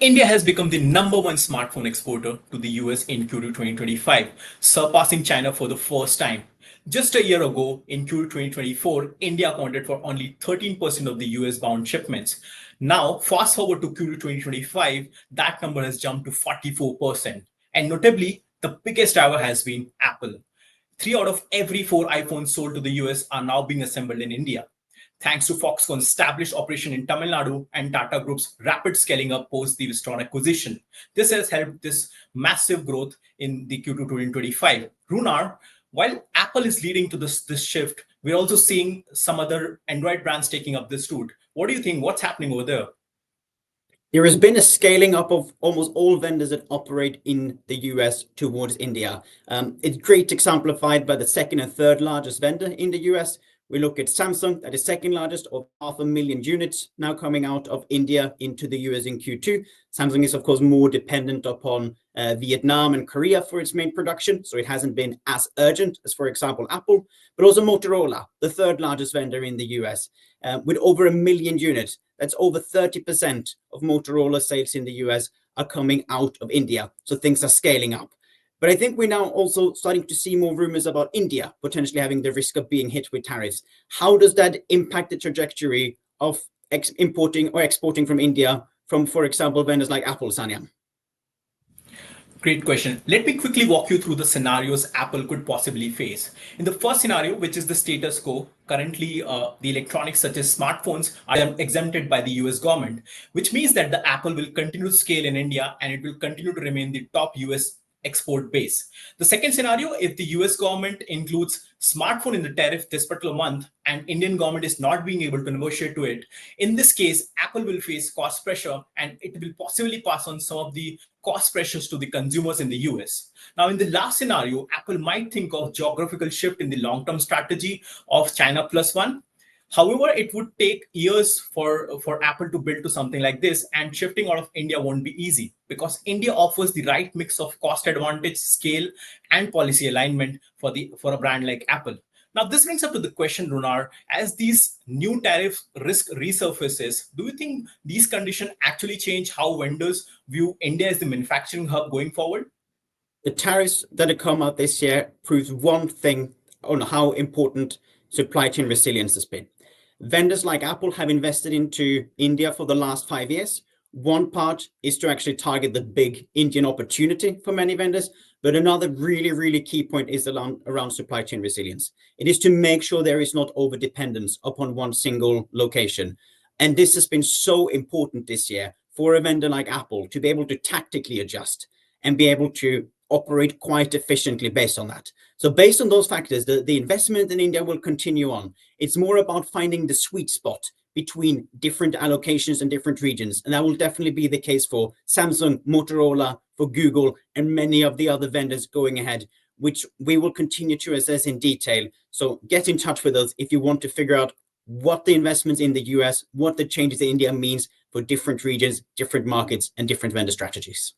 India has become the #1 smartphone exporter to the US in Q2 2025, surpassing China for the first time. Just a year ago, in Q2 2024, India accounted for only 13% of the US bound shipments. Now, fast forward to Q2 2025, that number has jumped to 44%. And notably, the biggest driver has been Apple. 3 out of every 4 iPhones sold to the US are now being assembled in India. Thanks to Foxconn's established operation in Tamil Nadu and Tata Group's rapid scaling up post the Wistron acquisition. This has helped this massive growth in the Q2 2025. Runar, while Apple is leading to this shift, we're also seeing some other Android brands taking up this route. What do you think? What's happening over there? There has been a scaling up of almost all vendors that operate in the US towards India. It's great exemplified by the second and third largest vendor in the US. We look at Samsung, that is second largest, of 500,000 units now coming out of India into the US in Q2. Samsung is, of course, more dependent upon Vietnam and Korea for its main production, so it hasn't been as urgent as, for example, Apple, but also Motorola, the third largest vendor in the US, with over 1 million units. That's over 30% of Motorola sales in the US are coming out of India, so things are scaling up. But I think we're now also starting to see more rumors about India potentially having the risk of being hit with tariffs. How does that impact the trajectory of importing or exporting from India from, for example, vendors like Apple, Sanyam? Great question. Let me quickly walk you through the scenarios Apple could possibly face. In the first scenario, which is the status quo, currently the electronics such as smartphones are exempted by the US government, which means that the Apple will continue to scale in India and it will continue to remain the top US export base. The second scenario, if the US government includes smartphone in the tariff this particular month and Indian government is not being able to negotiate to it, in this case, Apple will face cost pressure and it will possibly pass on some of the cost pressures to the consumers in the US. Now, in the last scenario, Apple might think of geographical shift in the long-term strategy of China plus one. However, it would take years for Apple to build to something like this, and shifting out of India won't be easy because India offers the right mix of cost advantage, scale, and policy alignment for a brand like Apple. Now, this brings up to the question, Runar, as these new tariff risk resurfaces, do you think these conditions actually change how vendors view India as the manufacturing hub going forward? The tariffs that have come out this year proves one thing on how important supply chain resilience has been. Vendors like Apple have invested into India for the last 5 years. One part is to actually target the big Indian opportunity for many vendors, but another really key point is around supply chain resilience. It is to make sure there is not over dependence upon one single location. And this has been so important this year for a vendor like Apple to be able to tactically adjust and be able to operate quite efficiently based on that. So based on those factors, the investment in India will continue on. It's more about finding the sweet spot between different allocations and different regions. And that will definitely be the case for Samsung, Motorola, for Google, and many of the other vendors going ahead, which we will continue to assess in detail. So get in touch with us if you want to figure out what the investments in the US, what the changes in India means for different regions, different markets, and different vendor strategies.